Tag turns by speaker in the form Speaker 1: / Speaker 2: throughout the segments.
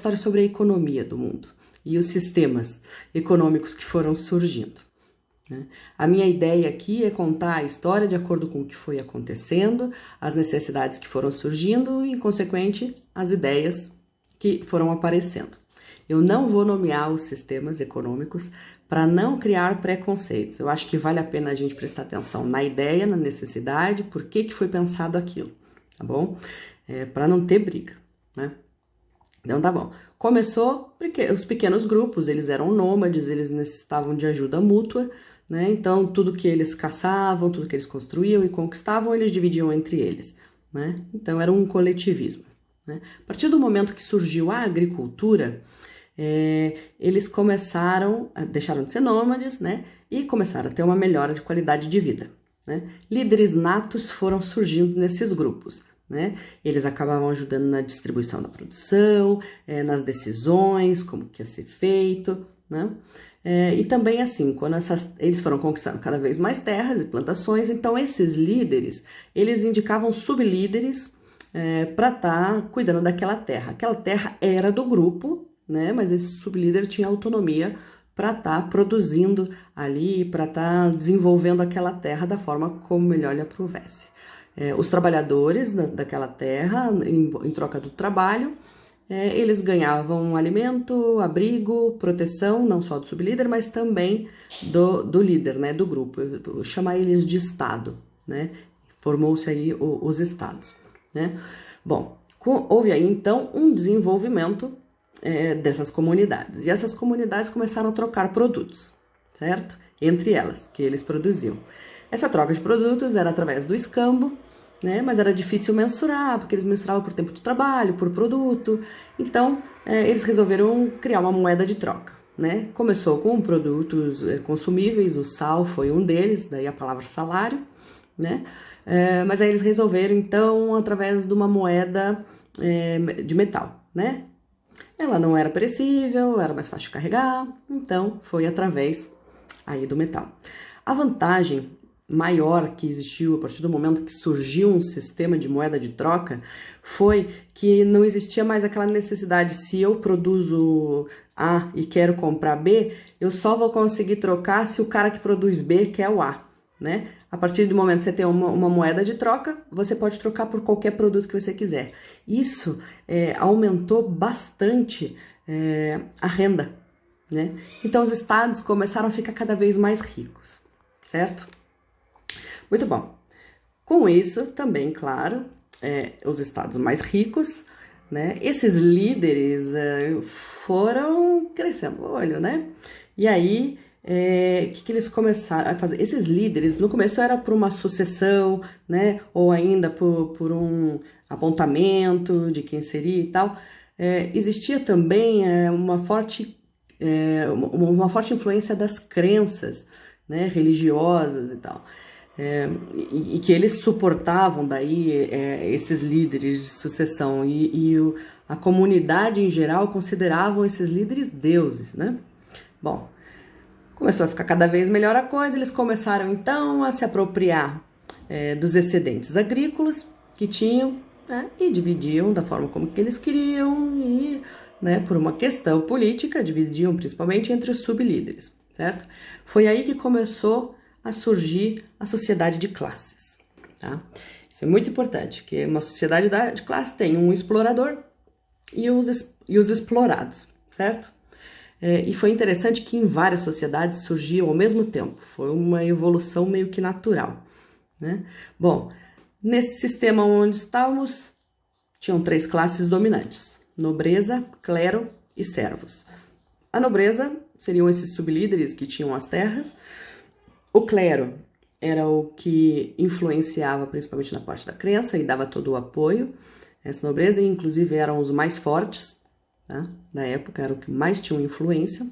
Speaker 1: história sobre a economia do mundo e os sistemas econômicos que foram surgindo, né? A minha ideia aqui é contar a história de acordo com o que foi acontecendo, as necessidades que foram surgindo e, em consequente, as ideias que foram aparecendo. Eu não vou nomear os sistemas econômicos para não criar preconceitos. Eu acho que vale a pena a gente prestar atenção na ideia, na necessidade, por que foi pensado aquilo, tá bom? Para não ter briga, né? Então tá bom. Começou porque os pequenos grupos, eles eram nômades, eles necessitavam de ajuda mútua, né? Então tudo que eles caçavam, tudo que eles construíam e conquistavam, eles dividiam entre eles, né? Então era um coletivismo, né? A partir do momento que surgiu a agricultura, eles deixaram de ser nômades, né? E começaram a ter uma melhora de qualidade de vida, né? Líderes natos foram surgindo nesses grupos, né? Eles acabavam ajudando na distribuição da produção, nas decisões, como que ia ser feito, né? E também assim, quando eles foram conquistando cada vez mais terras e plantações, então esses líderes, eles indicavam sublíderes para estar cuidando daquela terra. Aquela terra era do grupo, né? Mas esse sublíder tinha autonomia para estar produzindo ali, para estar desenvolvendo aquela terra da forma como melhor lhe aprovesse. Os trabalhadores daquela terra, em troca do trabalho, eles ganhavam alimento, abrigo, proteção, não só do sublíder, mas também do líder, né, do grupo. Eu vou chamar eles de estado, né? Formou-se aí os estados, né? Bom, houve aí então um desenvolvimento dessas comunidades. E essas comunidades começaram a trocar produtos, certo? Entre elas, que eles produziam. Essa troca de produtos era através do escambo, né? Mas era difícil mensurar, porque eles mensuravam por tempo de trabalho, por produto. Então, eles resolveram criar uma moeda de troca, né? Começou com produtos consumíveis, o sal foi um deles, daí a palavra salário, né? Mas aí eles resolveram, então, através de uma moeda de metal, né? Ela não era perecível, era mais fácil de carregar, então foi através aí do metal. A vantagem maior que existiu a partir do momento que surgiu um sistema de moeda de troca foi que não existia mais aquela necessidade, se eu produzo A e quero comprar B, eu só vou conseguir trocar se o cara que produz B quer o A, né? A partir do momento que você tem uma moeda de troca, você pode trocar por qualquer produto que você quiser. Isso aumentou bastante a renda, né? Então os estados começaram a ficar cada vez mais ricos, certo? Muito bom. Com isso, também, claro, os estados mais ricos, né? Esses líderes foram crescendo o olho, né? E aí, que eles começaram a fazer? Esses líderes, no começo era por uma sucessão, né? Ou ainda por um apontamento de quem seria e tal. Existia também uma forte influência das crenças, né? Religiosas e tal. E que eles suportavam daí esses líderes de sucessão e a comunidade em geral consideravam esses líderes deuses, né? Bom, começou a ficar cada vez melhor a coisa, eles começaram então a se apropriar dos excedentes agrícolas que tinham, né? E dividiam da forma como que eles queriam e, né, por uma questão política, dividiam principalmente entre os sublíderes, certo? Foi aí que começou a surgir a sociedade de classes, tá? Isso é muito importante, porque uma sociedade de classe tem um explorador e os explorados, certo? E foi interessante que em várias sociedades surgiam ao mesmo tempo, foi uma evolução meio que natural, né? Bom, nesse sistema onde estávamos, tinham 3 classes dominantes: nobreza, clero e servos. A nobreza seriam esses sublíderes que tinham as terras. O clero era o que influenciava principalmente na parte da crença e dava todo o apoio. Essa nobreza, inclusive, eram os mais fortes, tá? Da época, eram o que mais tinham influência.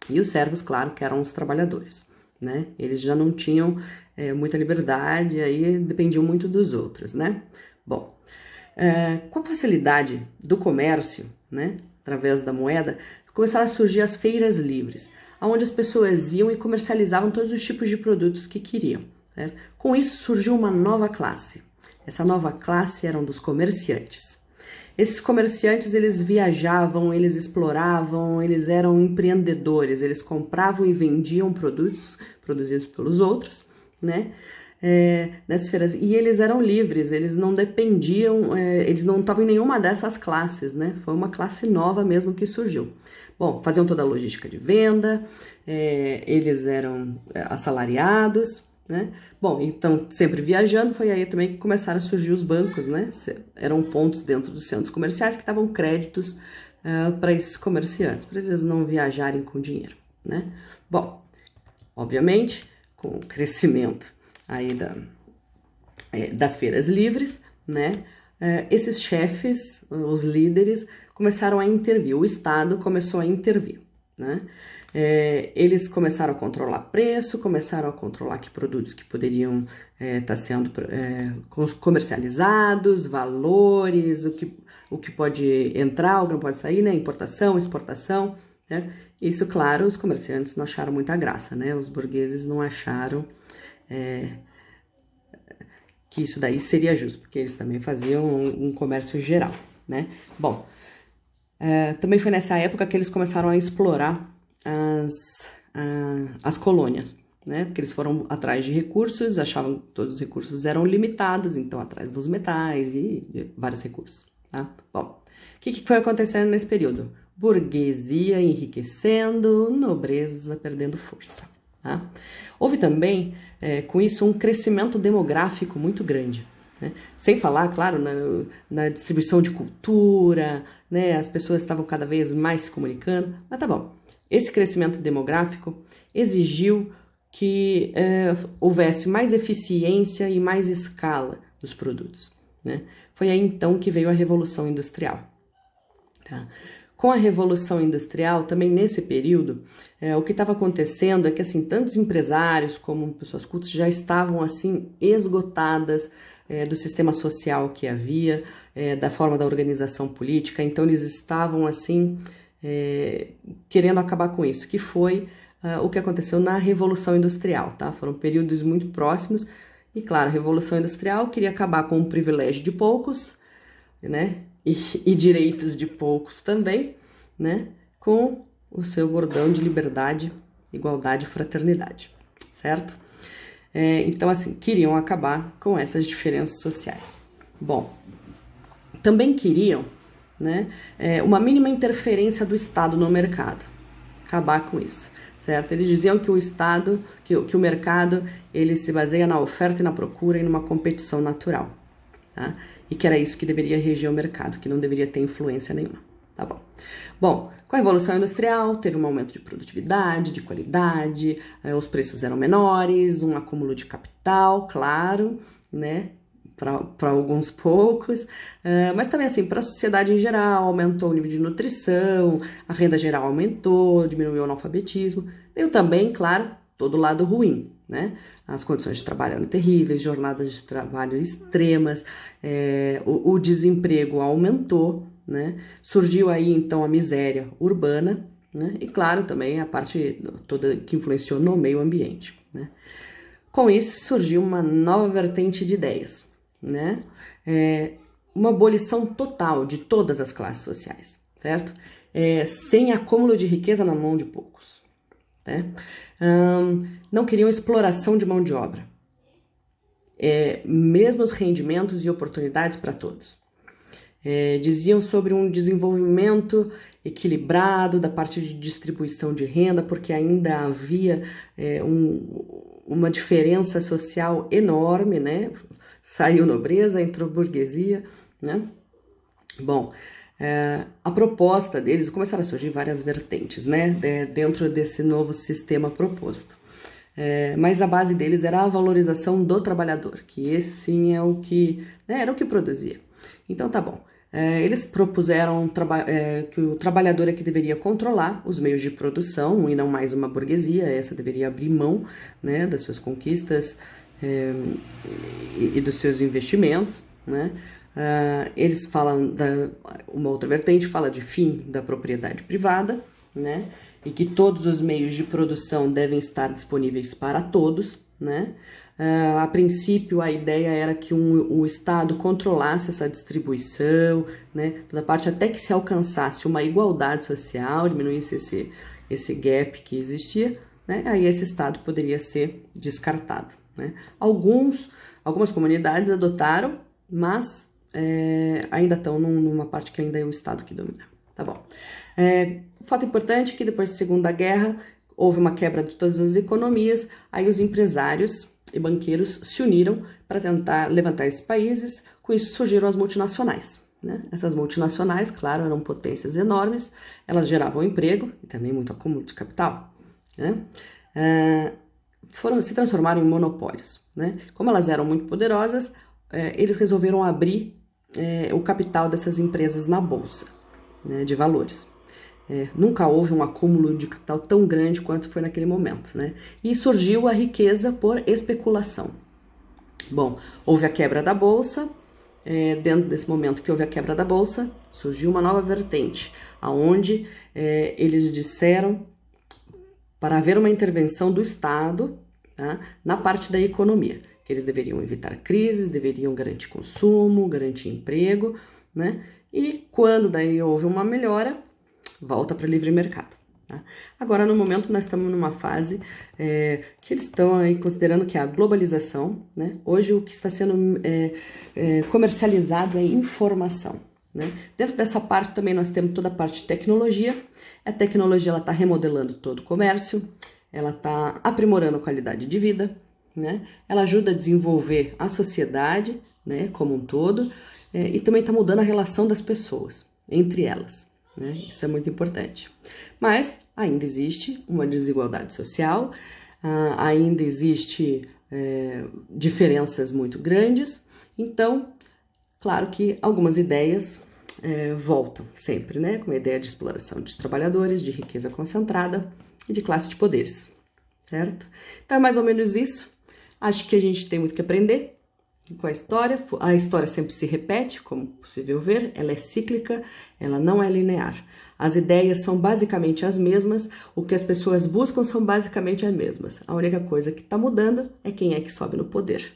Speaker 1: E os servos, claro, que eram os trabalhadores, né? Eles já não tinham muita liberdade, aí dependiam muito dos outros, né? Bom, com a facilidade do comércio, né, através da moeda, começaram a surgir as feiras livres, onde as pessoas iam e comercializavam todos os tipos de produtos que queriam, certo? Com isso surgiu uma nova classe. Essa nova classe eram dos comerciantes. Esses comerciantes, eles viajavam, eles exploravam, eles eram empreendedores, eles compravam e vendiam produtos produzidos pelos outros, né? Nessas feiras, e eles eram livres, eles não dependiam, eles não estavam em nenhuma dessas classes, né? Foi uma classe nova mesmo que surgiu. Bom, faziam toda a logística de venda, eles eram assalariados, né? Bom, então, sempre viajando, foi aí também que começaram a surgir os bancos, né? Eram pontos dentro dos centros comerciais que davam créditos para esses comerciantes, para eles não viajarem com dinheiro, né? Bom, obviamente, com o crescimento aí das feiras livres, né? Esses chefes, os líderes, começaram a intervir, o Estado começou a intervir, né? Eles começaram a controlar preço, começaram a controlar que produtos que poderiam estar sendo comercializados, valores, o que pode entrar, o que não pode sair, né? Importação, exportação, né? Isso, claro, os comerciantes não acharam muita graça, né? Os burgueses não acharam que isso daí seria justo, porque eles também faziam um comércio geral, né? Bom, também foi nessa época que eles começaram a explorar as colônias, né? Porque eles foram atrás de recursos, achavam que todos os recursos eram limitados, então atrás dos metais e de vários recursos, tá? Bom, o que foi acontecendo nesse período? Burguesia enriquecendo, nobreza perdendo força, tá? Houve também, com isso, um crescimento demográfico muito grande, né? Sem falar, claro, na distribuição de cultura, né? As pessoas estavam cada vez mais se comunicando, mas tá bom. Esse crescimento demográfico exigiu que houvesse mais eficiência e mais escala dos produtos, né? Foi aí então que veio a Revolução Industrial, tá? Com a Revolução Industrial, também nesse período, o que estava acontecendo é que assim, tantos empresários como pessoas cultas já estavam assim esgotadas do sistema social que havia, da forma da organização política, então eles estavam assim querendo acabar com isso, que foi o que aconteceu na Revolução Industrial, tá? Foram períodos muito próximos e, claro, a Revolução Industrial queria acabar com o privilégio de poucos, né? E direitos de poucos também, né? Com o seu bordão de liberdade, igualdade e fraternidade, certo? Então, assim, queriam acabar com essas diferenças sociais. Bom, também queriam, né, uma mínima interferência do Estado no mercado, acabar com isso, certo? Eles diziam que o Estado, que o mercado, ele se baseia na oferta e na procura e numa competição natural, tá? E que era isso que deveria reger o mercado, que não deveria ter influência nenhuma, tá bom? Bom, com a Revolução Industrial, teve um aumento de produtividade, de qualidade, os preços eram menores, um acúmulo de capital, claro, né? Para alguns poucos, mas também assim, para a sociedade em geral, aumentou o nível de nutrição, a renda geral aumentou, diminuiu o analfabetismo, veio também, claro, todo o lado ruim, né? As condições de trabalho eram terríveis, jornadas de trabalho extremas, o desemprego aumentou, né? Surgiu aí então a miséria urbana, né? E claro, também a parte toda que influenciou no meio ambiente, né? Com isso surgiu uma nova vertente de ideias, né? Uma abolição total de todas as classes sociais, certo? Sem acúmulo de riqueza na mão de poucos, né? Não queriam exploração de mão de obra, mesmos rendimentos e oportunidades para todos. Diziam sobre um desenvolvimento equilibrado da parte de distribuição de renda, porque ainda havia uma diferença social enorme, né? Saiu nobreza, entrou burguesia, né? Bom, a proposta deles, começaram a surgir várias vertentes, né? Dentro desse novo sistema proposto. Mas a base deles era a valorização do trabalhador, que esse sim é o que, né, era o que produzia. Então tá bom. Eles propuseram que o trabalhador é que deveria controlar os meios de produção e não mais uma burguesia, essa deveria abrir mão, né, das suas conquistas e dos seus investimentos, né? Eles falam uma outra vertente fala de fim da propriedade privada, né? E que todos os meios de produção devem estar disponíveis para todos, né? A princípio, a ideia era que o Estado controlasse essa distribuição, né? Toda parte até que se alcançasse uma igualdade social, diminuísse esse gap que existia, né? Aí esse Estado poderia ser descartado, né? Algumas comunidades adotaram, mas ainda estão numa parte que ainda é o Estado que domina. Tá bom. Fato importante é que depois da Segunda Guerra houve uma quebra de todas as economias, aí os empresários e banqueiros se uniram para tentar levantar esses países, com isso surgiram as multinacionais, né? Essas multinacionais, claro, eram potências enormes, elas geravam emprego e também muito acúmulo de capital, né? Se transformaram em monopólios, né? Como elas eram muito poderosas, eles resolveram abrir o capital dessas empresas na bolsa, né, de valores. Nunca houve um acúmulo de capital tão grande quanto foi naquele momento, né? E surgiu a riqueza por especulação. Bom, houve a quebra da bolsa. Dentro desse momento que houve a quebra da bolsa, surgiu uma nova vertente, aonde eles disseram para haver uma intervenção do Estado, tá, na parte da economia, que eles deveriam evitar crises, deveriam garantir consumo, garantir emprego, né? E quando daí houve uma melhora, volta para o livre mercado. Tá? Agora, no momento, nós estamos numa fase que eles estão aí considerando que é a globalização, né? Hoje, o que está sendo comercializado é informação, né? Dentro dessa parte também nós temos toda a parte de tecnologia. A tecnologia está remodelando todo o comércio, ela está aprimorando a qualidade de vida, né? Ela ajuda a desenvolver a sociedade, né, como um todo, e também está mudando a relação das pessoas entre elas. Né? Isso é muito importante. Mas ainda existe uma desigualdade social, ainda existe diferenças muito grandes. Então, claro que algumas ideias voltam sempre, né? Como a ideia de exploração de trabalhadores, de riqueza concentrada e de classe de poderes, certo? Então é mais ou menos isso. Acho que a gente tem muito que aprender com a história. A história sempre se repete, como possível ver, ela é cíclica, ela não é linear. As ideias são basicamente as mesmas, o que as pessoas buscam são basicamente as mesmas. A única coisa que está mudando é quem é que sobe no poder.